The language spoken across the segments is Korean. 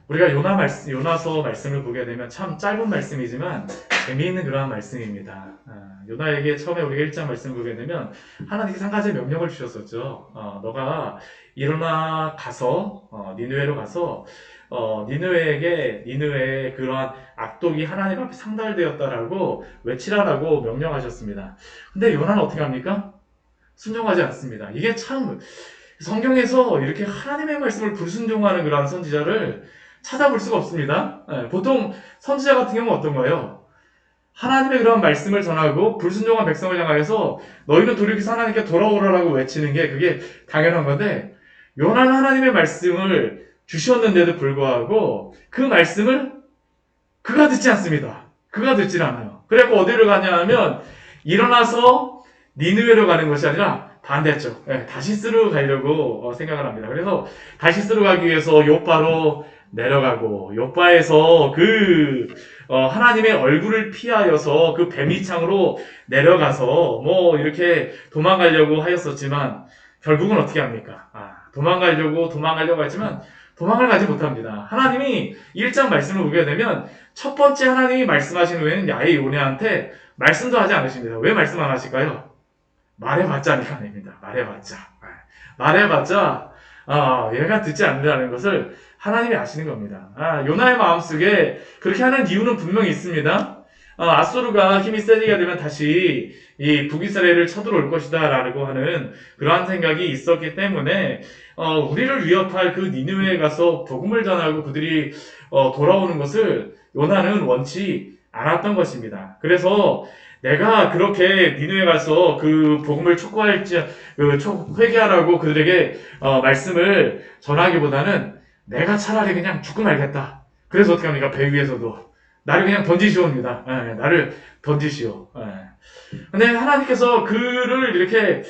우리가 요나서 말씀을 보게 되면 참 짧은 말씀이지만 재미있는 그러한 말씀입니다. 요나에게 처음에 우리가 1장 말씀을 보게 되면 하나님께서 한 가지 명령을 주셨었죠. 너가 일어나 가서 니느웨로 가서 니느웨의 그러한 악독이 하나님 앞에 상달되었다라고 외치라라고 명령하셨습니다. 근데 요나는 어떻게 합니까? 순종하지 않습니다. 이게 참 성경에서 이렇게 하나님의 말씀을 불순종하는 그러한 선지자를 찾아볼 수가 없습니다. 보통 선지자 같은 경우는 어떤가요? 하나님의 그런 말씀을 전하고 불순종한 백성을 향하여서 너희는 돌이켜서 하나님께 돌아오라라고 외치는 게 그게 당연한 건데 요나는 하나님의 말씀을 주셨는데도 불구하고 그 말씀을 그가 듣지 않습니다. 그가 듣질 않아요. 그래서 어디로 가냐 하면 일어나서 니느웨로 가는 것이 아니라 반대죠. 다시스로 가려고 생각을 합니다. 그래서 다시스로 가기 위해서 요바로 내려가고 요바에서 하나님의 얼굴을 피하여서 그 뱀이창으로 내려가서 뭐 이렇게 도망가려고 하였었지만 결국은 어떻게 합니까? 도망가려고 했지만 도망을 가지 못합니다. 하나님이 1장 말씀을 보게 되면 첫 번째 하나님이 말씀하신 후에는 야훼 요나한테 말씀도 하지 않으십니다. 왜 말씀 안 하실까요? 말해봤자니까 아닙니다. 말해봤자 얘가 듣지 않는다는 것을 하나님이 아시는 겁니다. 요나의 마음속에 그렇게 하는 이유는 분명히 있습니다. 아수르가 힘이 세지게 되면 다시 이 북이스라엘을 쳐들어올 것이다 라고 하는 그러한 생각이 있었기 때문에 우리를 위협할 그 니느웨에 가서 복음을 전하고 그들이 돌아오는 것을 요나는 원치 않았던 것입니다. 그래서 내가 그렇게 니느웨에 가서 그 복음을 회개하라고 그들에게 말씀을 전하기보다는 내가 차라리 그냥 죽고 말겠다. 그래서 어떻게 합니까? 배 위에서도 나를 그냥 던지시옵니다. 나를 던지시오. 근데 하나님께서 그를 이렇게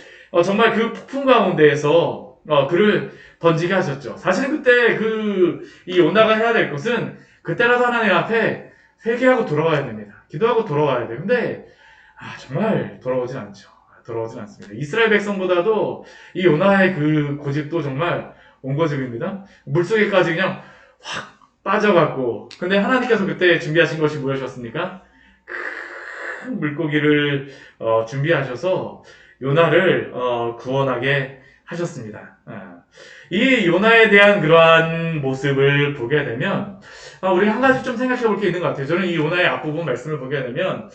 정말 그 폭풍 가운데에서 그를 던지게 하셨죠. 사실은 그때 이 요나가 해야 될 것은 그때라도 하나님 앞에 회개하고 돌아와야 됩니다. 기도하고 돌아와야 돼요. 근데 정말 돌아오진 않죠. 돌아오진 않습니다. 이스라엘 백성보다도 이 요나의 그 고집도 정말 온고집입니다. 물속에까지 그냥 확 빠져갖고 근데 하나님께서 그때 준비하신 것이 무엇이었습니까? 큰 물고기를 준비하셔서 요나를 구원하게 하셨습니다. 이 요나에 대한 그러한 모습을 보게 되면 우리 한 가지 좀 생각해 볼 게 있는 것 같아요. 저는 이 요나의 앞부분 말씀을 보게 되면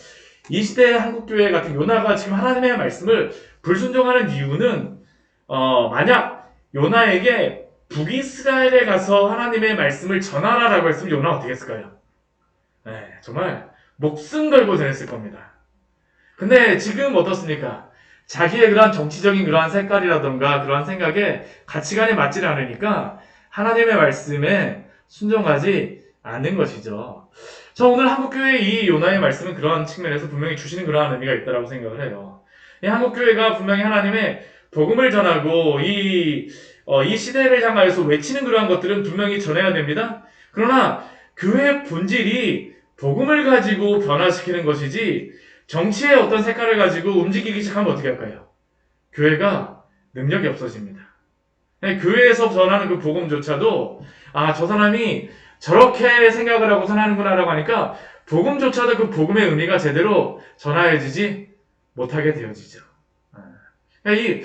이 시대의 한국교회 같은 요나가 지금 하나님의 말씀을 불순종하는 이유는 만약 요나에게 북이스라엘에 가서 하나님의 말씀을 전하라라고 했으면 요나가 어떻게 했을까요? 정말 목숨 걸고 전했을 겁니다. 근데 지금 어떻습니까? 자기의 그러한 정치적인 그러한 색깔이라던가 그러한 생각에 가치관에 맞지 않으니까 하나님의 말씀에 순종하지 않는 것이죠. 저 오늘 한국교회의 이 요나의 말씀은 그러한 측면에서 분명히 주시는 그러한 의미가 있다고 생각을 해요. 이 한국교회가 분명히 하나님의 복음을 전하고 이 시대를 향하여서 외치는 그러한 것들은 분명히 전해야 됩니다. 그러나 교회의 본질이 복음을 가지고 변화시키는 것이지 정치의 어떤 색깔을 가지고 움직이기 시작하면 어떻게 할까요? 교회가 능력이 없어집니다. 교회에서 전하는 그 복음조차도 저 사람이 저렇게 생각을 하고 전하는구나라고 하니까 복음조차도 그 복음의 의미가 제대로 전하여지지 못하게 되어지죠. 이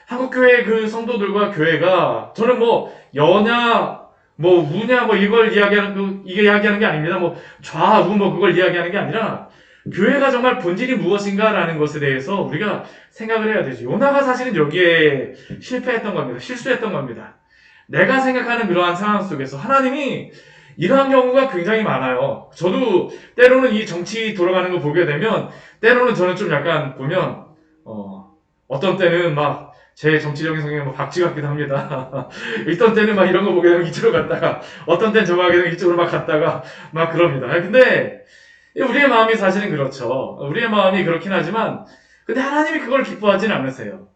한국교회 그 성도들과 교회가 저는 여냐 우냐 이걸 이야기하는 게 아닙니다. 좌우 그걸 이야기하는 게 아니라 교회가 정말 본질이 무엇인가라는 것에 대해서 우리가 생각을 해야 되죠. 요나가 사실은 여기에 실패했던 겁니다. 실수했던 겁니다. 내가 생각하는 그러한 상황 속에서 하나님이 이러한 경우가 굉장히 많아요. 저도 때로는 이 정치 돌아가는 거 보게 되면 때로는 저는 좀 약간 보면 어떤 때는 제 정치적인 성향이 박쥐 같기도 합니다. 어떤 때는 이런 거 보게 되면 이쪽으로 갔다가 어떤 때는 저거 하게 되면 이쪽으로 갔다가 그럽니다. 근데 우리의 마음이 사실은 그렇죠. 우리의 마음이 그렇긴 하지만 근데 하나님이 그걸 기뻐하지는 않으세요.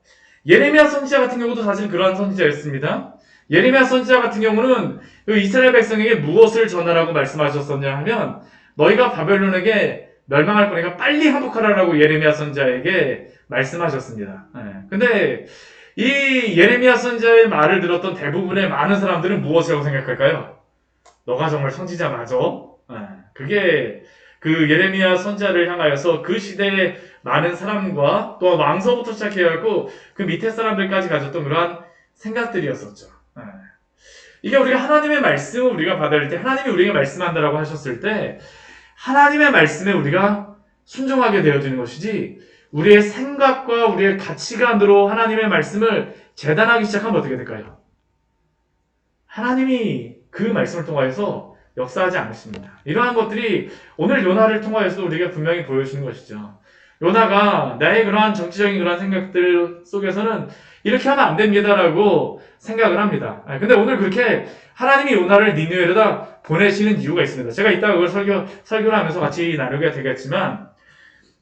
예레미야 선지자 같은 경우도 사실 그러한 선지자였습니다. 예레미야 선지자 같은 경우는 그 이스라엘 백성에게 무엇을 전하라고 말씀하셨었냐 하면 너희가 바벨론에게 멸망할 거니까 빨리 항복하라라고 예레미야 선지자에게 말씀하셨습니다. 근데 이 예레미야 선지자의 말을 들었던 대부분의 많은 사람들은 무엇이라고 생각할까요? 너가 정말 선지자 맞아? 그게 그 예레미야 선지자를 향하여서 그 시대의 많은 사람과 또 왕서부터 시작해갖고 그 밑에 사람들까지 가졌던 그러한 생각들이었었죠. 이게 우리가 하나님의 말씀을 우리가 받을 때, 하나님이 우리에게 말씀한다라고 하셨을 때, 하나님의 말씀에 우리가 순종하게 되어지는 것이지, 우리의 생각과 우리의 가치관으로 하나님의 말씀을 재단하기 시작하면 어떻게 될까요? 하나님이 그 말씀을 통하여서 역사하지 않으십니다. 이러한 것들이 오늘 요나를 통하여서 우리가 분명히 보여주는 것이죠. 요나가 나의 그러한 정치적인 그러한 생각들 속에서는 이렇게 하면 안 됩니다라고 생각을 합니다. 근데 오늘 그렇게 하나님이 요나를 니느웨로다 보내시는 이유가 있습니다. 제가 이따가 그걸 설교를 하면서 같이 나누게 되겠지만,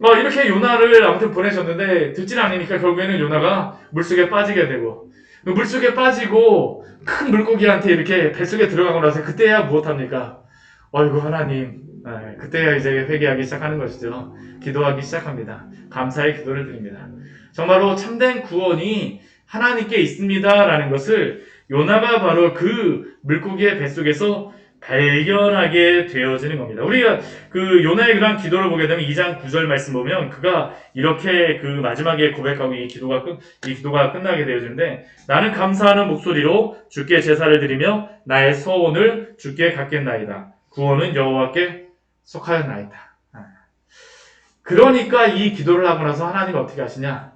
이렇게 요나를 아무튼 보내셨는데 듣질 않으니까 결국에는 요나가 물속에 빠지게 되고, 물속에 빠지고 큰 물고기한테 이렇게 뱃속에 들어가고 나서 그때야 무엇합니까? 어이구 하나님, 그때야 이제 회개하기 시작하는 것이죠. 기도하기 시작합니다. 감사의 기도를 드립니다. 정말로 참된 구원이 하나님께 있습니다라는 것을 요나가 바로 그 물고기의 뱃속에서 발견하게 되어지는 겁니다. 우리가 그 요나의 그런 기도를 보게 되면 2장 9절 말씀 보면 그가 이렇게 그 마지막에 고백하고 이 기도가 끝나게 되어지는데, 나는 감사하는 목소리로 주께 제사를 드리며 나의 서원을 주께 갖겠나이다. 구원은 여호와께 속하였나이다. 그러니까 이 기도를 하고 나서 하나님은 어떻게 하시냐?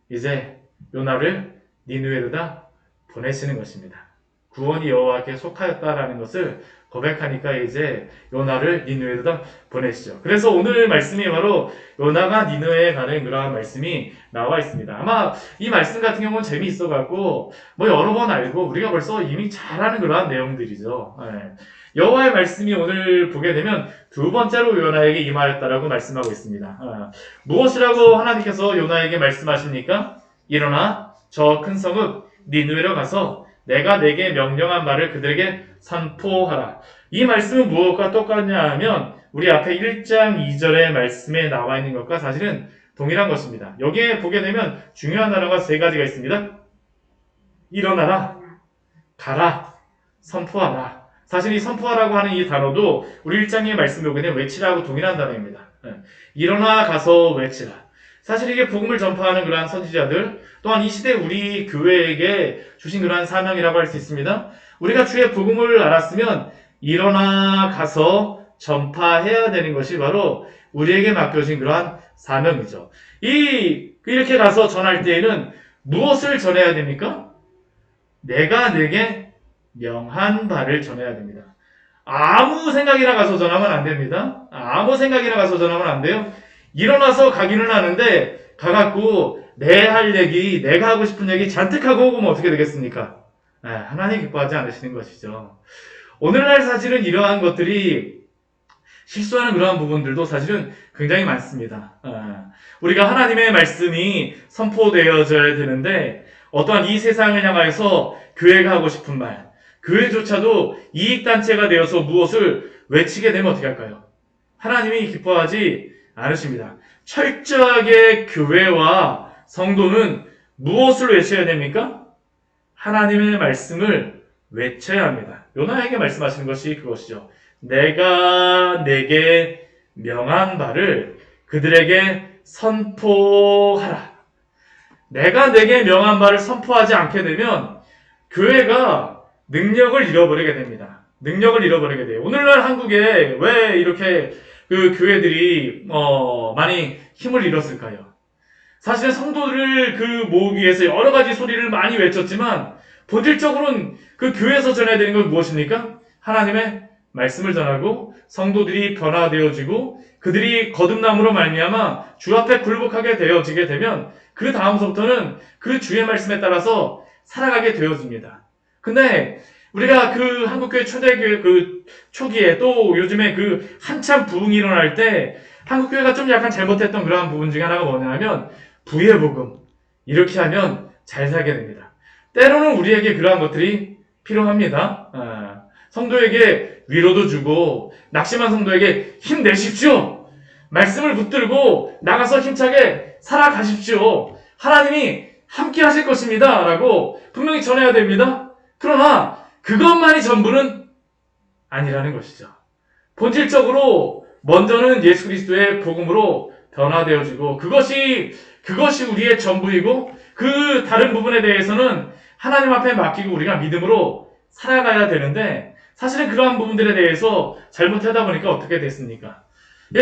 이제 요나를 니느웨로다 보내시는 것입니다. 구원이 여호와께 속하였다라는 것을 고백하니까 이제 요나를 니느웨로다 보내시죠. 그래서 오늘 말씀이 바로 요나가 니느웨에 가는 그러한 말씀이 나와 있습니다. 아마 이 말씀 같은 경우는 재미있어갖고 여러 번 알고 우리가 벌써 이미 잘 아는 그러한 내용들이죠. 여호와의 말씀이 오늘 보게 되면 두 번째로 요나에게 임하였다라고 말씀하고 있습니다. 무엇이라고 하나님께서 요나에게 말씀하십니까? 일어나 저 큰 성읍 니느웨로 가서 내가 내게 명령한 말을 그들에게 선포하라. 이 말씀은 무엇과 똑같냐 하면 우리 앞에 1장 2절의 말씀에 나와 있는 것과 사실은 동일한 것입니다. 여기에 보게 되면 중요한 단어가 세 가지가 있습니다. 일어나라, 가라, 선포하라. 사실 이 선포하라고 하는 이 단어도 우리 1장의 말씀을 보게 되면 외치라고 동일한 단어입니다. 일어나 가서 외치라. 사실 이게 복음을 전파하는 그러한 선지자들, 또한 이 시대 우리 교회에게 주신 그러한 사명이라고 할 수 있습니다. 우리가 주의 복음을 알았으면 일어나 가서 전파해야 되는 것이 바로 우리에게 맡겨진 그러한 사명이죠. 이렇게 가서 전할 때에는 무엇을 전해야 됩니까? 내가 내게 명한 바를 전해야 됩니다. 아무 생각이나 가서 전하면 안 됩니다. 아무 생각이나 가서 전하면 안 돼요. 일어나서 가기는 하는데 가갖고 내 할 얘기, 내가 하고 싶은 얘기 잔뜩 하고 오면 어떻게 되겠습니까? 하나님 기뻐하지 않으시는 것이죠. 오늘날 사실은 이러한 것들이 실수하는 그러한 부분들도 사실은 굉장히 많습니다. 우리가 하나님의 말씀이 선포되어져야 되는데 어떠한 이 세상을 향하여서 교회가 하고 싶은 말, 교회조차도 이익단체가 되어서 무엇을 외치게 되면 어떻게 할까요? 하나님이 기뻐하지 않으십니다. 철저하게 교회와 성도는 무엇을 외쳐야 됩니까? 하나님의 말씀을 외쳐야 합니다. 요나에게 말씀하시는 것이 그것이죠. 내가 내게 명한 바를 그들에게 선포하라. 내가 내게 명한 바를 선포하지 않게 되면 교회가 능력을 잃어버리게 됩니다. 능력을 잃어버리게 돼요. 오늘날 한국에 왜 이렇게 그 교회들이 많이 힘을 잃었을까요? 사실은 성도들을 모으기 위해서 여러 가지 소리를 많이 외쳤지만 본질적으로는 그 교회에서 전해야 되는 건 무엇입니까? 하나님의 말씀을 전하고 성도들이 변화되어지고 그들이 거듭남으로 말미암아 주 앞에 굴복하게 되어지게 되면 그 다음서부터는 그 주의 말씀에 따라서 살아가게 되어집니다. 근데 우리가 그 한국교회 초대교회 초기에 또 요즘에 한참 부흥이 일어날 때 한국교회가 좀 약간 잘못했던 그러한 부분 중에 하나가 뭐냐면 부의 복음. 이렇게 하면 잘 살게 됩니다. 때로는 우리에게 그러한 것들이 필요합니다. 성도에게 위로도 주고 낙심한 성도에게 힘내십시오. 말씀을 붙들고 나가서 힘차게 살아가십시오. 하나님이 함께 하실 것입니다. 라고 분명히 전해야 됩니다. 그러나 그것만이 전부는 아니라는 것이죠. 본질적으로 먼저는 예수 그리스도의 복음으로 변화되어지고 그것이 우리의 전부이고 그 다른 부분에 대해서는 하나님 앞에 맡기고 우리가 믿음으로 살아가야 되는데 사실은 그러한 부분들에 대해서 잘못하다 보니까 어떻게 됐습니까?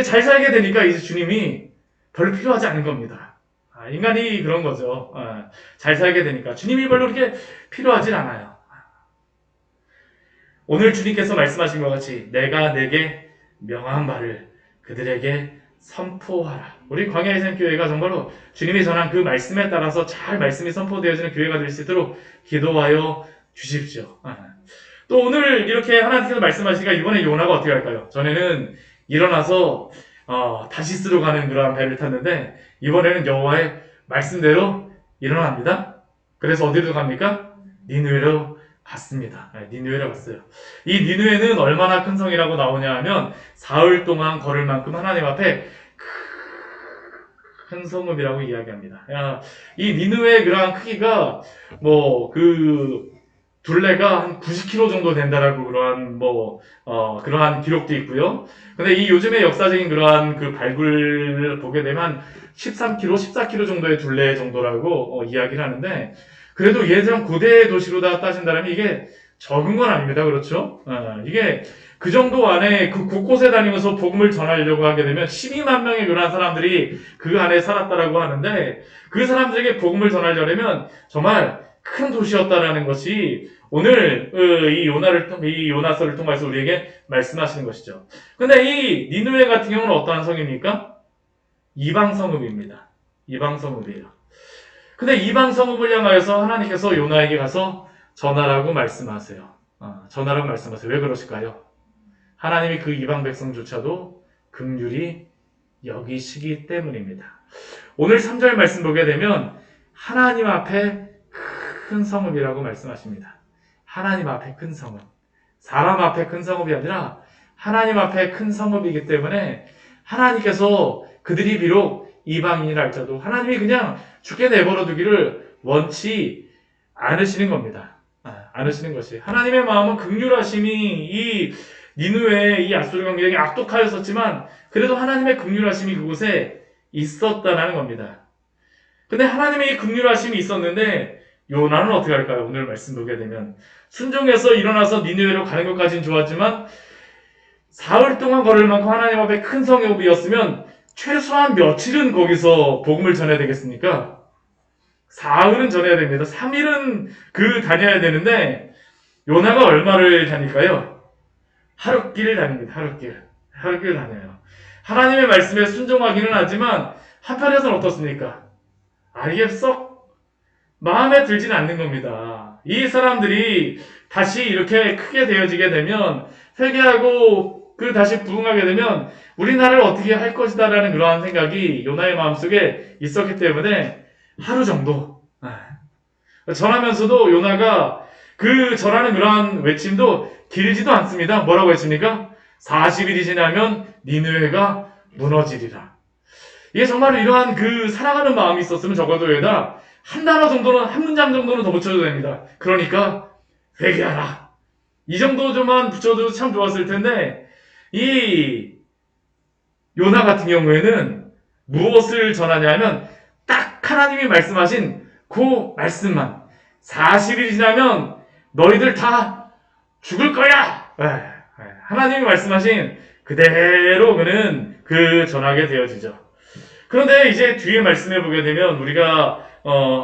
잘 살게 되니까 이제 주님이 별로 필요하지 않은 겁니다. 인간이 그런 거죠. 잘 살게 되니까 주님이 별로 그렇게 필요하진 않아요. 오늘 주님께서 말씀하신 것 같이 내가 내게 명한 바를 그들에게 선포하라. 우리 광야의 샘 교회가 정말로 주님이 전한 그 말씀에 따라서 잘 말씀이 선포되어지는 교회가 될 수 있도록 기도하여 주십시오. 또 오늘 이렇게 하나님께서 말씀하시니까 이번에 요나가 어떻게 할까요? 전에는 일어나서 다시스로 가는 그러한 배를 탔는데 이번에는 여호와의 말씀대로 일어납니다. 그래서 어디로 갑니까? 니느웨로 갔습니다. 니느웨로 갔어요. 이 니느웨는 얼마나 큰 성이라고 나오냐 하면 사흘 동안 걸을 만큼 하나님 앞에 큰 성읍이라고 이야기합니다. 이 니느웨의 그러한 크기가 둘레가 한 90km 정도 된다라고 그러한 기록도 있고요. 근데 이 요즘의 역사적인 그러한 그 발굴을 보게 되면 13km, 14km 정도의 둘레 정도라고 이야기를 하는데 그래도 예전 고대 도시로다 따진다면 이게 적은 건 아닙니다. 그렇죠? 이게 그 정도 안에 그 곳곳에 다니면서 복음을 전하려고 하게 되면 12만 명의 그러한 사람들이 그 안에 살았다라고 하는데 그 사람들에게 복음을 전하려면 정말 큰 도시였다라는 것이 오늘 이 요나서를 통해서 우리에게 말씀하시는 것이죠. 근데 이 니느웨 같은 경우는 어떠한 성입니까? 이방 성읍입니다. 이방 성읍이에요. 근데 이방 성읍을 향하여서 하나님께서 요나에게 가서 전하라고 말씀하세요. 전하라고 말씀하세요. 왜 그러실까요? 하나님이 그 이방 백성조차도 긍휼히 여기시기 때문입니다. 오늘 3절 말씀 보게 되면 하나님 앞에 큰 성읍이라고 말씀하십니다. 하나님 앞에 큰 성읍. 사람 앞에 큰 성읍이 아니라 하나님 앞에 큰 성읍이기 때문에 하나님께서 그들이 비록 이방인이라 할지라도 하나님이 그냥 죽게 내버려 두기를 원치 않으시는 겁니다. 않으시는 것이. 하나님의 마음은 긍휼하심이 이 니느웨의 이 아수르 강경이 악독하였었지만 그래도 하나님의 긍휼하심이 그곳에 있었다는 겁니다. 근데 하나님의 긍휼하심이 있었는데 요나는 어떻게 할까요? 오늘 말씀 보게 되면 순종해서 일어나서 니느웨로 가는 것까지는 좋았지만 사흘 동안 걸을 만큼 하나님 앞에 큰 성읍이었으면 최소한 며칠은 거기서 복음을 전해야 되겠습니까? 사흘은 전해야 됩니다. 3일은 다녀야 되는데 요나가 얼마를 다닐까요? 하룻길 다닙니다. 하룻길 다녀요. 하나님의 말씀에 순종하기는 하지만 한편에서는 어떻습니까? 이게 썩 마음에 들지는 않는 겁니다. 이 사람들이 다시 이렇게 크게 되어지게 되면 회개하고 다시 부흥하게 되면 우리나라를 어떻게 할 것이다라는 그러한 생각이 요나의 마음속에 있었기 때문에 하루 정도 전하면서도 요나가 전하는 그러한 외침도 길지도 않습니다. 뭐라고 했습니까? 40일이 지나면 니느웨가 무너지리라. 이게 정말로 이러한 살아가는 마음이 있었으면 적어도 여기다 한 단어 정도는, 한 문장 정도는 더 붙여도 됩니다. 그러니까 회개하라. 이 정도만 붙여도 참 좋았을 텐데 이 요나 같은 경우에는 무엇을 전하냐면 딱 하나님이 말씀하신 그 말씀만 40일이 지나면 너희들 다 죽을 거야. 하나님이 말씀하신 그대로 그는 전하게 되어지죠. 그런데 이제 뒤에 말씀해 보게 되면 우리가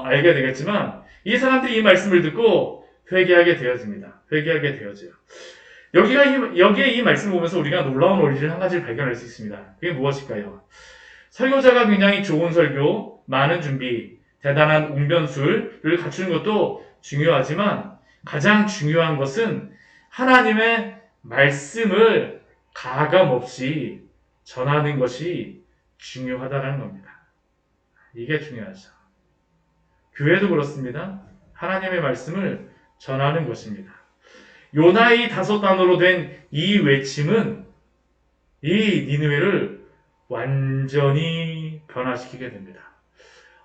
알게 되겠지만 이 사람들이 이 말씀을 듣고 회개하게 되어집니다. 회개하게 되어져요. 여기에 이 말씀을 보면서 우리가 놀라운 원리를 한 가지를 발견할 수 있습니다. 그게 무엇일까요? 설교자가 굉장히 좋은 설교, 많은 준비, 대단한 웅변술을 갖추는 것도 중요하지만 가장 중요한 것은 하나님의 말씀을 가감없이 전하는 것이 중요하다는 겁니다. 이게 중요하죠. 교회도 그렇습니다. 하나님의 말씀을 전하는 것입니다. 요나의 5단어로 된 이 외침은 이 니느웨를 완전히 변화시키게 됩니다.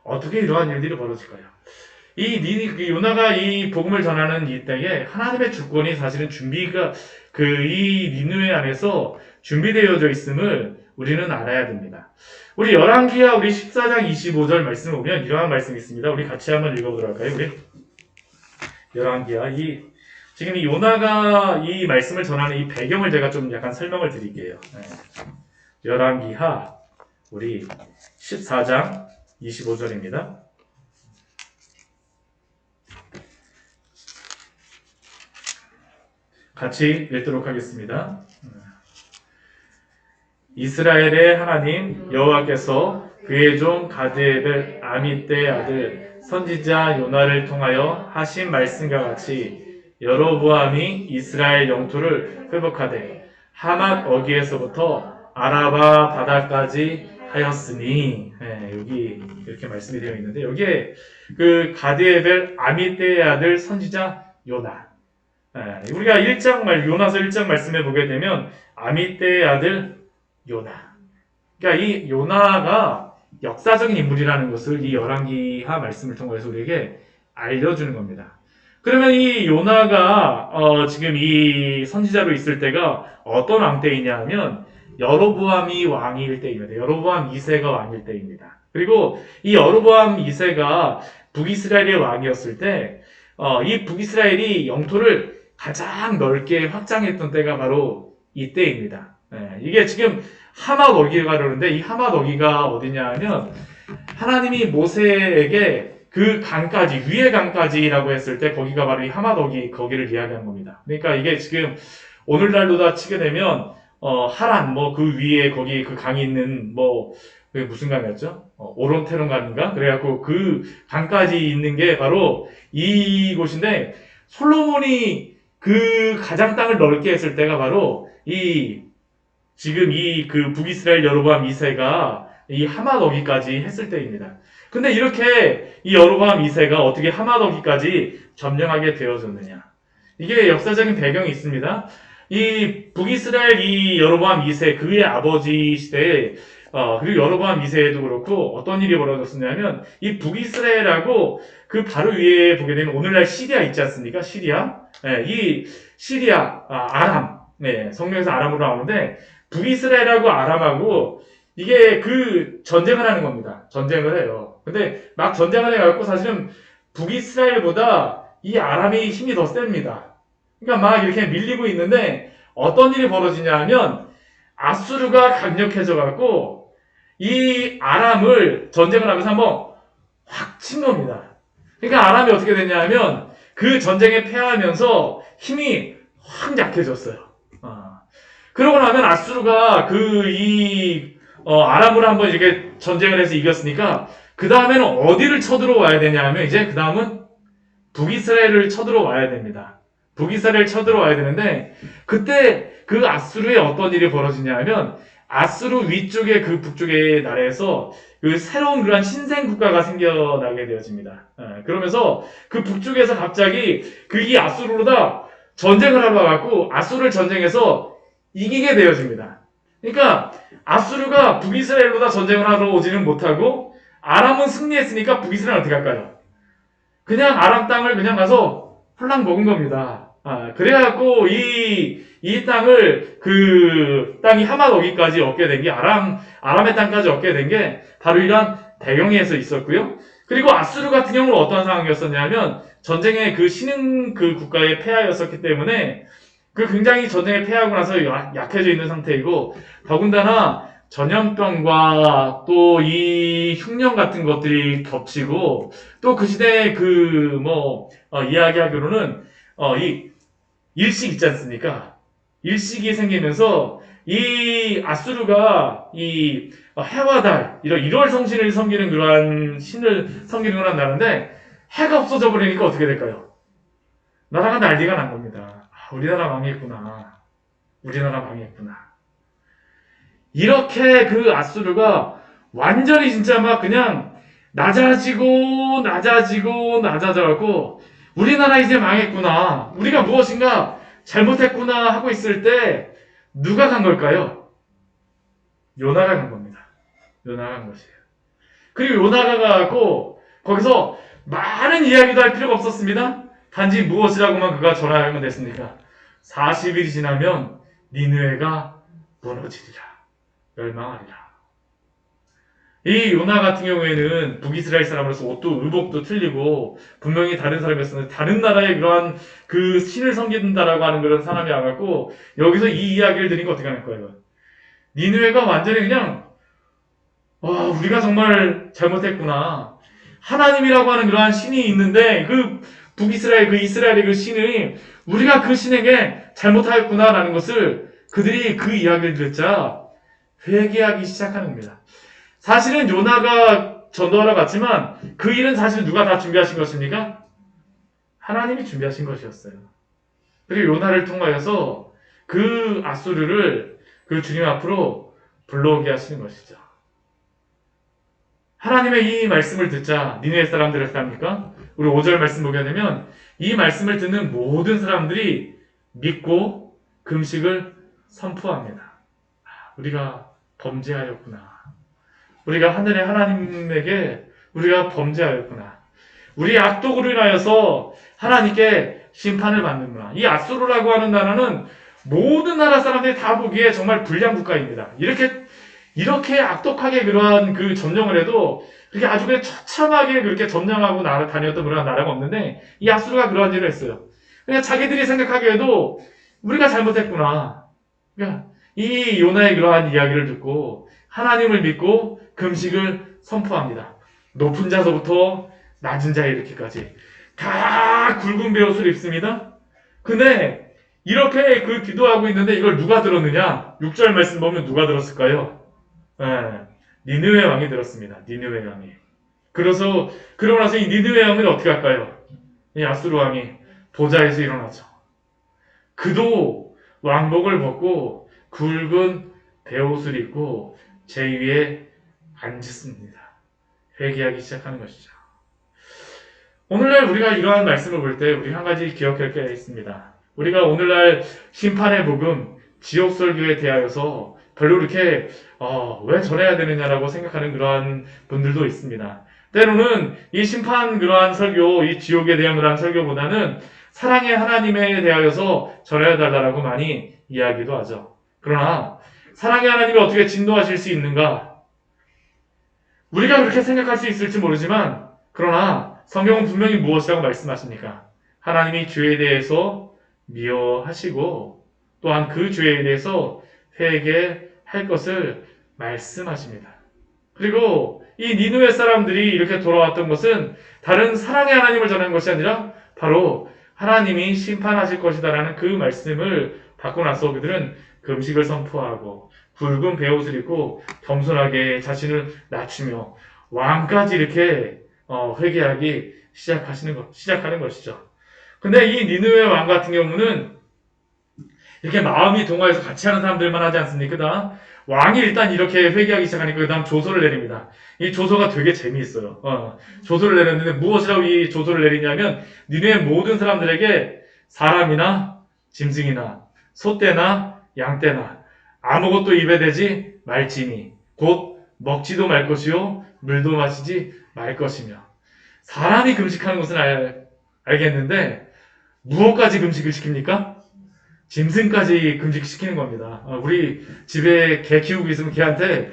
어떻게 이러한 일들이 벌어질까요? 그 요나가 이 복음을 전하는 이때에 하나님의 주권이 사실은 준비가 이 니느웨 안에서 준비되어져 있음을 우리는 알아야 됩니다. 우리 열왕기하 우리 14장 25절 말씀을 보면 이러한 말씀이 있습니다. 우리 같이 한번 읽어보도록 할까요? 우리 열왕기하 지금 이 요나가 이 말씀을 전하는 이 배경을 제가 좀 약간 설명을 드릴게요. 열왕기하 우리 14장 25절입니다. 같이 읽도록 하겠습니다. 이스라엘의 하나님 여호와께서 그의 종 가드에벨 아미떼의 아들 선지자 요나를 통하여 하신 말씀과 같이 여로보암이 이스라엘 영토를 회복하되 하맛 어귀에서부터 아라바 바다까지 하였으니 여기 이렇게 말씀이 되어 있는데 여기에 그 가드에벨 아미떼의 아들 선지자 요나 우리가 요나서 1장 말씀에 보게 되면 아미떼의 아들 요나. 그러니까 이 요나가 역사적인 인물이라는 것을 이 열왕기하 말씀을 통해서 우리에게 알려주는 겁니다. 그러면 이 요나가 지금 이 선지자로 있을 때가 어떤 왕 때이냐 하면 여로보암이 왕일 때입니다. 여로보암 2세가 왕일 때입니다. 그리고 이 여로보암 2세가 북이스라엘의 왕이었을 때 이 북이스라엘이 영토를 가장 넓게 확장했던 때가 바로 이때입니다. 이게 지금 하맛 어귀가 그러는데 이 하맛 어귀가 어디냐 하면 하나님이 모세에게 그 강까지 위의 강까지라고 했을 때 거기가 바로 이 하맛 어귀 거기를 이야기한 겁니다. 그러니까 이게 지금 오늘날로 다 치게 되면 하란 그 위에 거기 그 강이 있는 그게 무슨 강이었죠? 오론테론 강인가? 그래갖고 그 강까지 있는 게 바로 이곳인데 솔로몬이 그 가장 땅을 넓게 했을 때가 바로 지금 그 북이스라엘 여로보암 2세가 이 하맛 어귀까지 했을 때입니다. 근데 이렇게 이 여로보암 2세가 어떻게 하맛 어귀까지 점령하게 되어졌느냐? 이게 역사적인 배경이 있습니다. 이 북이스라엘 이 여로보암 2세 그의 아버지 시대에 그리고 여로보암 2세에도 그렇고 어떤 일이 벌어졌었냐면 이 북이스라엘하고 그 바로 위에 보게 되면 오늘날 시리아 있지 않습니까? 시리아. 이 시리아 아람. 성경에서 아람으로 나오는데 북이스라엘하고 아람하고 이게 그 전쟁을 하는 겁니다. 전쟁을 해요. 근데 막 전쟁을 해갖고 사실은 북이스라엘보다 이 아람이 힘이 더 셉니다. 그러니까 막 이렇게 밀리고 있는데 어떤 일이 벌어지냐 하면 아수르가 강력해져갖고 이 아람을 전쟁을 하면서 한번 확 친 겁니다. 그러니까 아람이 어떻게 됐냐 하면 그 전쟁에 패하면서 힘이 확 약해졌어요. 그러고 나면 아수르가 아람으로 한번 이렇게 전쟁을 해서 이겼으니까 그 다음에는 어디를 쳐들어와야 되냐 하면 이제 그 다음은 북이스라엘을 쳐들어와야 됩니다. 북이스라엘을 쳐들어와야 되는데 그때 그 아수르에 어떤 일이 벌어지냐 하면 아수르 위쪽에 그 북쪽의 나라에서 그 새로운 그런 신생 국가가 생겨나게 되어집니다. 그러면서 그 북쪽에서 갑자기 이 아수르로다 전쟁을 하러 와갖고 아수르를 전쟁해서 이기게 되어집니다. 그러니까 아수르가 북이스라엘로다 전쟁을 하러 오지는 못하고 아람은 승리했으니까 북이스라엘은 어떻게 할까요? 그냥 아람 땅을 그냥 가서 홀랑 먹은 겁니다. 그래갖고 이 땅을 그 땅이 하맛 어귀까지 얻게 된 게 아람의 땅까지 얻게 된 게 바로 이런 배경에서 있었고요. 그리고 아수르 같은 경우는 어떤 상황이었었냐면 전쟁에 그 신흥 그 국가에 패하였었기 때문에 그 굉장히 전쟁에 패하고 나서 약해져 있는 상태이고 더군다나 전염병과 또 이 흉년 같은 것들이 겹치고 또 그 시대에 이야기하기로는 이 일식 있지 않습니까? 일식이 생기면서 이 아수르가 이 해와 달 이런 1월 성신을 섬기는 그러한 신을 섬기는 그런 나라인데 해가 없어져 버리니까 어떻게 될까요? 나라가 난리가 난 겁니다. 우리나라 망했구나. 우리나라 망했구나. 이렇게 그 아수르가 완전히 진짜 막 그냥 낮아져갖고 우리나라 이제 망했구나. 우리가 무엇인가 잘못했구나 하고 있을 때 누가 간 걸까요? 요나가 간 겁니다. 요나가 간 것이에요. 그리고 요나가 가고 거기서 많은 이야기도 할 필요가 없었습니다. 단지 무엇이라고만 그가 전하면 됐습니까? 40일이 지나면 니느웨가 무너지리라. 멸망하리라. 이 요나 같은 경우에는 북이스라엘 사람으로서 옷도 의복도 틀리고 분명히 다른 사람이었었는데 다른 나라의 그러한 그 신을 섬긴다라고 하는 그런 사람이 와갖고 여기서 이 이야기를 드린 거 어떻게 하는 거예요? 니느웨가 완전히 그냥 와 우리가 정말 잘못했구나. 하나님이라고 하는 그러한 신이 있는데 그 북이스라엘 그 이스라엘의 그 신이 우리가 그 신에게 잘못하였구나라는 것을 그들이 그 이야기를 듣자 회개하기 시작하는 겁니다. 사실은 요나가 전도하러 갔지만 그 일은 사실 누가 다 준비하신 것입니까? 하나님이 준비하신 것이었어요. 그리고 요나를 통하여서 그 아수르를 그 주님 앞으로 불러오게 하시는 것이죠. 하나님의 이 말씀을 듣자 니느웨 사람들이 어떻게 합니까? 우리 5절 말씀 보게 되면 이 말씀을 듣는 모든 사람들이 믿고 금식을 선포합니다. 우리가 범죄하였구나. 우리가 하늘의 하나님에게 우리가 범죄하였구나. 우리 악독으로 인하여서 하나님께 심판을 받는구나. 이 아수르라고 하는 나라는 모든 나라 사람들이 다 보기에 정말 불량 국가입니다. 이렇게 악독하게 그러한 그 점령을 해도 그렇게 아주 그냥 처참하게 그렇게 점령하고 다녔던 그런 나라가 없는데 이 아수르가 그러한 일을 했어요. 그냥 자기들이 생각하기에도 우리가 잘못했구나. 그러니까 이 요나의 그러한 이야기를 듣고 하나님을 믿고 금식을 선포합니다. 높은 자서부터 낮은 자에 이르기까지 다 굵은 베옷을 입습니다. 근데 이렇게 그 기도하고 있는데 이걸 누가 들었느냐? 6절 말씀 보면 누가 들었을까요? 니느웨 왕이 들었습니다. 니느웨 왕이. 그러고 나서 이 니느웨 왕은 어떻게 할까요? 이 아수르 왕이 보좌에서 일어나죠. 그도 왕복을 벗고 굵은 베옷을 입고 제2에 앉습니다. 회개하기 시작하는 것이죠. 오늘날 우리가 이러한 말씀을 볼 때 우리 한 가지 기억할 게 있습니다. 우리가 오늘날 심판의 복음, 지옥설교에 대하여서 별로 이렇게 왜 전해야 되느냐라고 생각하는 그러한 분들도 있습니다. 때로는 이 심판 그러한 설교, 이 지옥에 대한 그러한 설교보다는 사랑의 하나님에 대하여서 전해야 달라고 많이 이야기도 하죠. 그러나 사랑의 하나님이 어떻게 진노하실 수 있는가? 우리가 그렇게 생각할 수 있을지 모르지만 그러나 성경은 분명히 무엇이라고 말씀하십니까? 하나님이 죄에 대해서 미워하시고 또한 그 죄에 대해서 회개할 것을 말씀하십니다. 그리고 이 니느웨 사람들이 이렇게 돌아왔던 것은 다른 사랑의 하나님을 전한 것이 아니라 바로 하나님이 심판하실 것이다라는 그 말씀을 받고 나서 그들은 금식을 선포하고 굵은 베옷을 입고 겸손하게 자신을 낮추며 왕까지 이렇게 회개하기 시작하는 것이죠. 근데 이 니느웨 왕 같은 경우는 이렇게 마음이 동화해서 같이 하는 사람들만 하지 않습니까? 왕이 일단 이렇게 회개하기 시작하니까 그 다음 조서를 내립니다. 이 조서가 되게 재미있어요. 조서를 내렸는데 무엇이라고 이 조서를 내리냐면 니네 모든 사람들에게 사람이나 짐승이나 소떼나 양떼나 아무것도 입에 대지 말지니 곧 먹지도 말 것이요 물도 마시지 말 것이며. 사람이 금식하는 것은 알겠는데 무엇까지 금식을 시킵니까? 짐승까지 금식시키는 겁니다. 우리 집에 개 키우고 있으면 개한테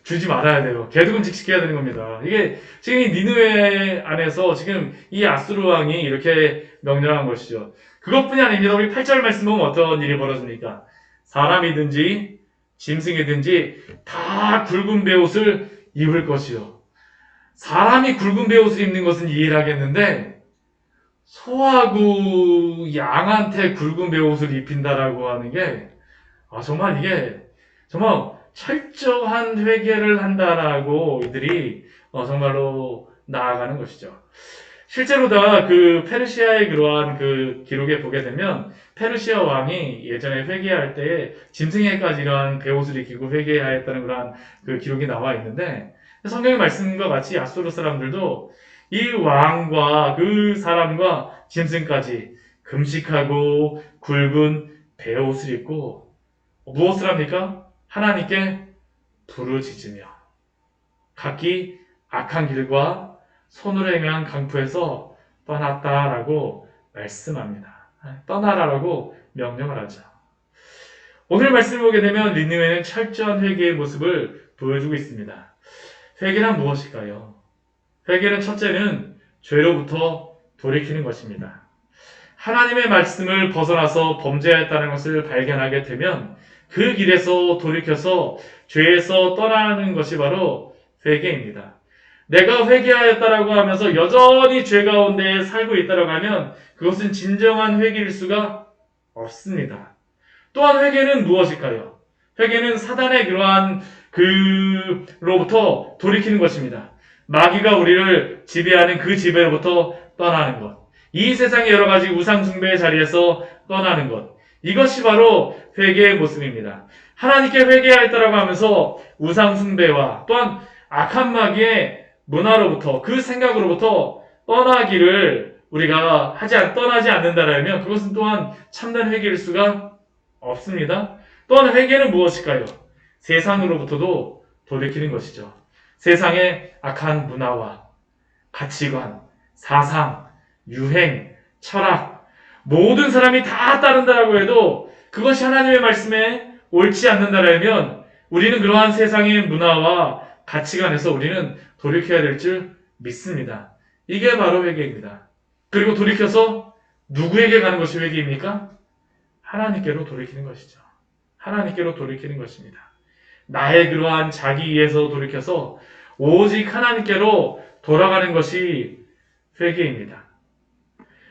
주지 말아야 돼요. 개도 금식시켜야 되는 겁니다. 이게 지금 이 니느웨 안에서 지금 이 아수르 왕이 이렇게 명령한 것이죠. 그것뿐이 아닙니다. 우리 8절 말씀 보면 어떤 일이 벌어집니까? 사람이든지 짐승이든지 다 굵은 베옷을 입을 것이요. 사람이 굵은 베옷을 입는 것은 이해를 하겠는데 소하고 양한테 굵은 베옷을 입힌다라고 하는 게 정말 이게 정말 철저한 회개를 한다라고 이들이 정말로 나아가는 것이죠. 실제로 다 그 페르시아의 그러한 그 기록에 보게 되면 페르시아 왕이 예전에 회개할 때 짐승에까지 이러한 베옷을 입히고 회개하였다는 그러한 그 기록이 나와 있는데 성경의 말씀과 같이 아수르 사람들도 이 왕과 그 사람과 짐승까지 금식하고 굵은 베옷을 입고 무엇을 합니까? 하나님께 부르짖으며 각기 악한 길과 손으로 행한 강포에서 떠났다라고 말씀합니다. 떠나라라고 명령을 하죠. 오늘 말씀을 보게 되면 니느웨는 철저한 회개의 모습을 보여주고 있습니다. 회개란 무엇일까요? 회개는 첫째는 죄로부터 돌이키는 것입니다. 하나님의 말씀을 벗어나서 범죄하였다는 것을 발견하게 되면 그 길에서 돌이켜서 죄에서 떠나는 것이 바로 회개입니다. 내가 회개하였다라고 하면서 여전히 죄 가운데 살고 있다라고 하면 그것은 진정한 회개일 수가 없습니다. 또한 회개는 무엇일까요? 회개는 사단의 그러한 그로부터 돌이키는 것입니다. 마귀가 우리를 지배하는 그 지배로부터 떠나는 것. 이 세상의 여러 가지 우상숭배의 자리에서 떠나는 것. 이것이 바로 회개의 모습입니다. 하나님께 회개하였다라고 하면서 우상숭배와 또한 악한 마귀의 문화로부터 그 생각으로부터 떠나기를 우리가 떠나지 않는다라면 그것은 또한 참된 회개일 수가 없습니다. 또한 회개는 무엇일까요? 세상으로부터도 돌이키는 것이죠. 세상의 악한 문화와 가치관, 사상, 유행, 철학, 모든 사람이 다 따른다라고 해도 그것이 하나님의 말씀에 옳지 않는다라면 우리는 그러한 세상의 문화와 가치관에서 우리는 돌이켜야 될 줄 믿습니다. 이게 바로 회개입니다. 그리고 돌이켜서 누구에게 가는 것이 회개입니까? 하나님께로 돌이키는 것이죠. 하나님께로 돌이키는 것입니다. 나의 그러한 자기에서 돌이켜서 오직 하나님께로 돌아가는 것이 회개입니다.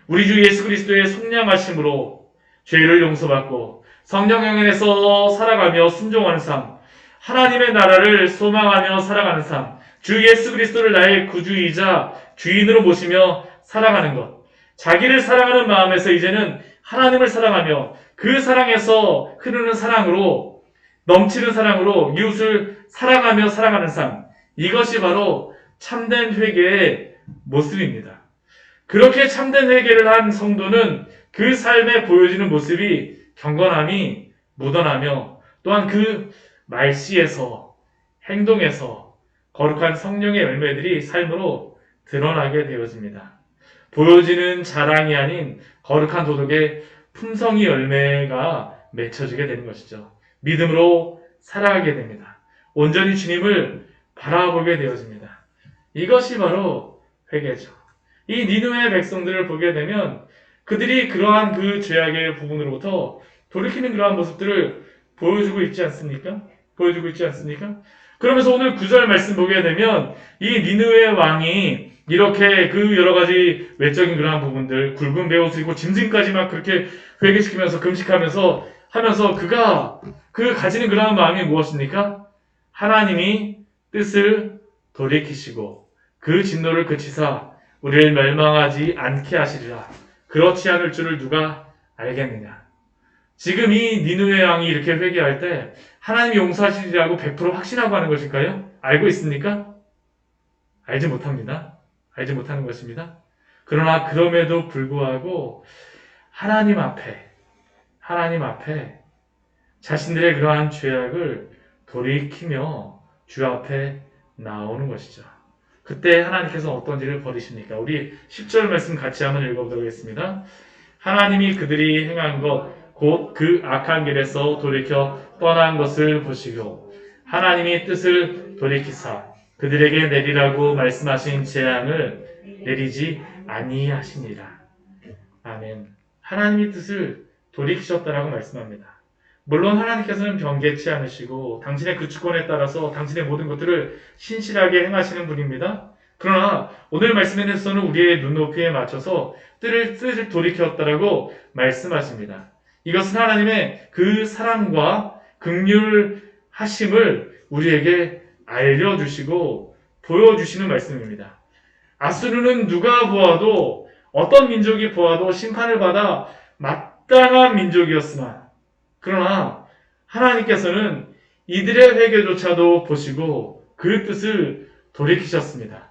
우리 주 예수 그리스도의 속량하심으로 죄를 용서받고 성령 영안에서 살아가며 순종하는 삶, 하나님의 나라를 소망하며 살아가는 삶, 주 예수 그리스도를 나의 구주이자 주인으로 모시며 살아가는 것, 자기를 사랑하는 마음에서 이제는 하나님을 사랑하며 그 사랑에서 흐르는 사랑으로 넘치는 사랑으로 이웃을 사랑하며 살아가는 삶, 이것이 바로 참된 회개의 모습입니다. 그렇게 참된 회개를 한 성도는 그 삶에 보여지는 모습이 경건함이 묻어나며 또한 그 말씨에서 행동에서 거룩한 성령의 열매들이 삶으로 드러나게 되어집니다. 보여지는 자랑이 아닌 거룩한 도덕의 품성이 열매가 맺혀지게 되는 것이죠. 믿음으로 살아가게 됩니다. 온전히 주님을 바라보게 되어집니다. 이것이 바로 회개죠. 이 니느웨 백성들을 보게 되면 그들이 그러한 그 죄악의 부분으로부터 돌이키는 그러한 모습들을 보여주고 있지 않습니까? 그러면서 오늘 9절 말씀 보게 되면 이 니느웨 왕이 이렇게 그 여러 가지 외적인 그러한 부분들, 굵은 베옷을 입고 짐승까지 막 그렇게 회개시키면서 금식하면서 하면서 그가 가지는 그러한 마음이 무엇입니까? 하나님이 뜻을 돌이키시고 그 진노를 그치사 우리를 멸망하지 않게 하시리라. 그렇지 않을 줄을 누가 알겠느냐. 지금 이 니느웨 왕이 이렇게 회개할 때 하나님이 용서하시리라고 100% 확신하고 하는 것일까요? 알고 있습니까? 알지 못합니다. 알지 못하는 것입니다. 그러나 그럼에도 불구하고 하나님 앞에 자신들의 그러한 죄악을 돌이키며 주 앞에 나오는 것이죠. 그때 하나님께서 어떤 일을 벌이십니까? 우리 10절 말씀 같이 한번 읽어보도록 하겠습니다. 하나님이 그들이 행한 것 곧 그 악한 길에서 돌이켜 떠난 것을 보시고 하나님이 뜻을 돌이키사 그들에게 내리라고 말씀하신 재앙을 내리지 아니하시니라. 아멘. 하나님이 뜻을 돌이키셨다라고 말씀합니다. 물론 하나님께서는 변개치 않으시고 당신의 그 주권에 따라서 당신의 모든 것들을 신실하게 행하시는 분입니다. 그러나 오늘 말씀에서는 우리의 눈높이에 맞춰서 뜻을 돌이켰다라고 말씀하십니다. 이것은 하나님의 그 사랑과 긍휼하심을 우리에게 알려주시고 보여주시는 말씀입니다. 아수르는 누가 보아도 어떤 민족이 보아도 심판을 받아 마땅한 민족이었으나 그러나 하나님께서는 이들의 회개조차도 보시고 그 뜻을 돌이키셨습니다.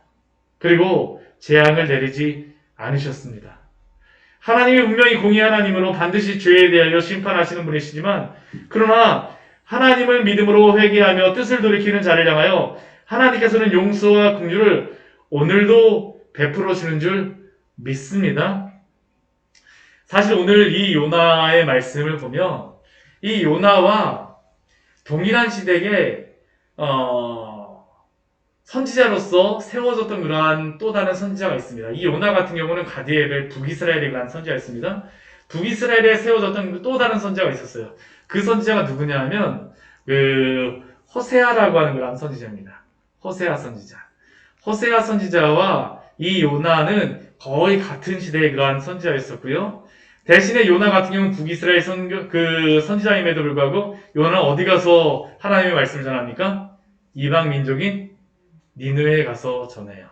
그리고 재앙을 내리지 않으셨습니다. 하나님이 분명히 공의 하나님으로 반드시 죄에 대하여 심판하시는 분이시지만 그러나 하나님을 믿음으로 회개하며 뜻을 돌이키는 자를 향하여 하나님께서는 용서와 긍휼을 오늘도 베풀어 주는 줄 믿습니다. 사실 오늘 이 요나의 말씀을 보면 이 요나와 동일한 시대에 선지자로서 세워졌던 그러한 또 다른 선지자가 있습니다. 이 요나 같은 경우는 가디엘의 북이스라엘이라는 선지자가 있습니다. 북이스라엘에 세워졌던 또 다른 선지자가 있었어요. 그 선지자가 누구냐 하면 그 호세아라고 하는 그러한 선지자입니다. 호세아 선지자. 호세아 선지자와 이 요나는 거의 같은 시대의 그러한 선지자였었고요. 대신에 요나 같은 경우는 북이스라엘 선지자임에도 불구하고 요나는 어디 가서 하나님의 말씀을 전합니까? 이방 민족인 니느웨에 가서 전해요.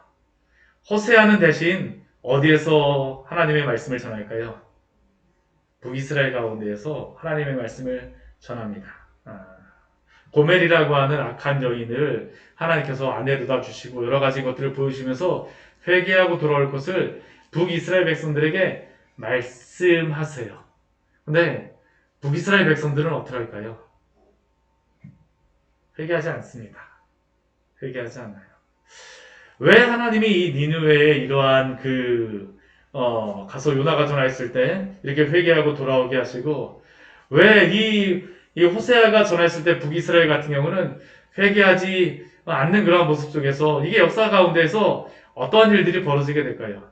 호세아는 대신 어디에서 하나님의 말씀을 전할까요? 북이스라엘 가운데에서 하나님의 말씀을 전합니다. 고멜이라고 하는 악한 여인을 하나님께서 아내로다 주시고 여러 가지 것들을 보여주시면서 회개하고 돌아올 것을 북이스라엘 백성들에게 말씀하세요. 근데 북이스라엘 백성들은 어떻게 할까요? 회개하지 않습니다. 회개하지 않아요. 왜 하나님이 이 니느웨에 이러한 가서 요나가 전화했을 때 이렇게 회개하고 돌아오게 하시고 왜 이 호세아가 전화했을 때 북이스라엘 같은 경우는 회개하지 않는 그런 모습 속에서 이게 역사 가운데에서 어떠한 일들이 벌어지게 될까요?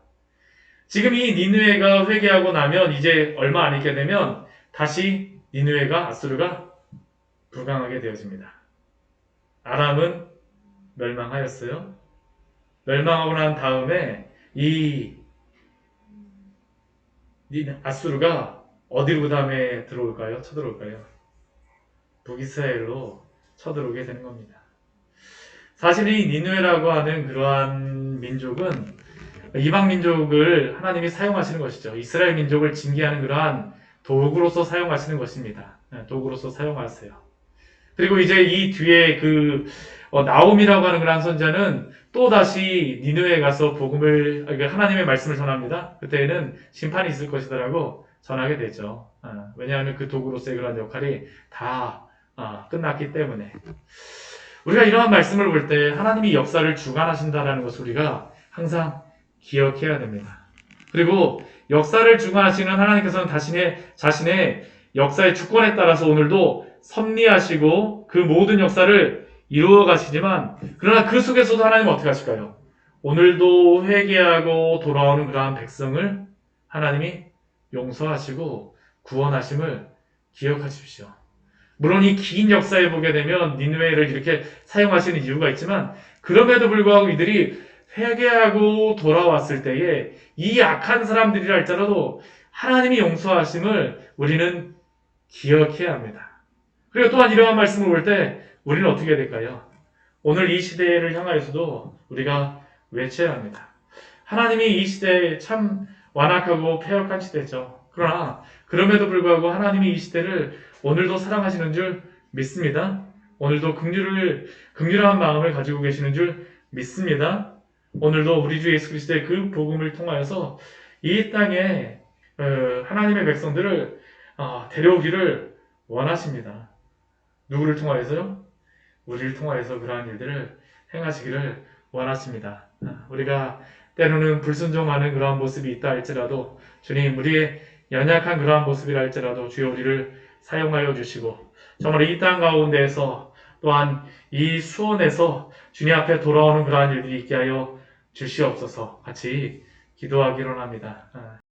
지금 이 니느웨가 회개하고 나면 이제 얼마 안 있게 되면 다시 니느웨가 아수르가 불강하게 되어집니다. 아람은 멸망하였어요. 멸망하고 난 다음에 이 아수르가 어디로 그 다음에 들어올까요? 쳐들어올까요? 북이스라엘로 쳐들어오게 되는 겁니다. 사실 이 니느웨라고 하는 그러한 민족은 이방 민족을 하나님이 사용하시는 것이죠. 이스라엘 민족을 징계하는 그러한 도구로서 사용하시는 것입니다. 도구로서 사용하세요. 그리고 이제 이 뒤에 나옴이라고 하는 그러한 선자는 또 다시 니느웨에 가서 하나님의 말씀을 전합니다. 그때에는 심판이 있을 것이다라고 전하게 되죠. 왜냐하면 그 도구로서의 그런 역할이 다 끝났기 때문에. 우리가 이러한 말씀을 볼 때 하나님이 역사를 주관하신다라는 것을 우리가 항상 기억해야 됩니다. 그리고 역사를 주관하시는 하나님께서는 자신의 역사의 주권에 따라서 오늘도 섭리하시고 그 모든 역사를 이루어 가시지만 그러나 그 속에서도 하나님은 어떻게 하실까요? 오늘도 회개하고 돌아오는 그러한 백성을 하나님이 용서하시고 구원하심을 기억하십시오. 물론 이 긴 역사에 보게 되면 니느웨를 이렇게 사용하시는 이유가 있지만 그럼에도 불구하고 이들이 회개하고 돌아왔을 때에 이 악한 사람들이라 할지라도 하나님이 용서하심을 우리는 기억해야 합니다. 그리고 또한 이러한 말씀을 볼 때 우리는 어떻게 해야 될까요? 오늘 이 시대를 향하여서도 우리가 외쳐야 합니다. 하나님이 이 시대에 참 완악하고 패역한 시대죠. 그러나 그럼에도 불구하고 하나님이 이 시대를 오늘도 사랑하시는 줄 믿습니다. 오늘도 긍휼한 마음을 가지고 계시는 줄 믿습니다. 오늘도 우리 주 예수 그리스도의 그 복음을 통하여서 이 땅에 하나님의 백성들을 데려오기를 원하십니다. 누구를 통하여서요? 우리를 통하여서 그러한 일들을 행하시기를 원하십니다. 우리가 때로는 불순종하는 그러한 모습이 있다 할지라도 주님 우리의 연약한 그러한 모습이라 할지라도 주여 우리를 사용하여 주시고 정말 이 땅 가운데에서 또한 이 수원에서 주님 앞에 돌아오는 그러한 일들이 있게 하여 주시옵소서. 같이 기도하기로 합니다.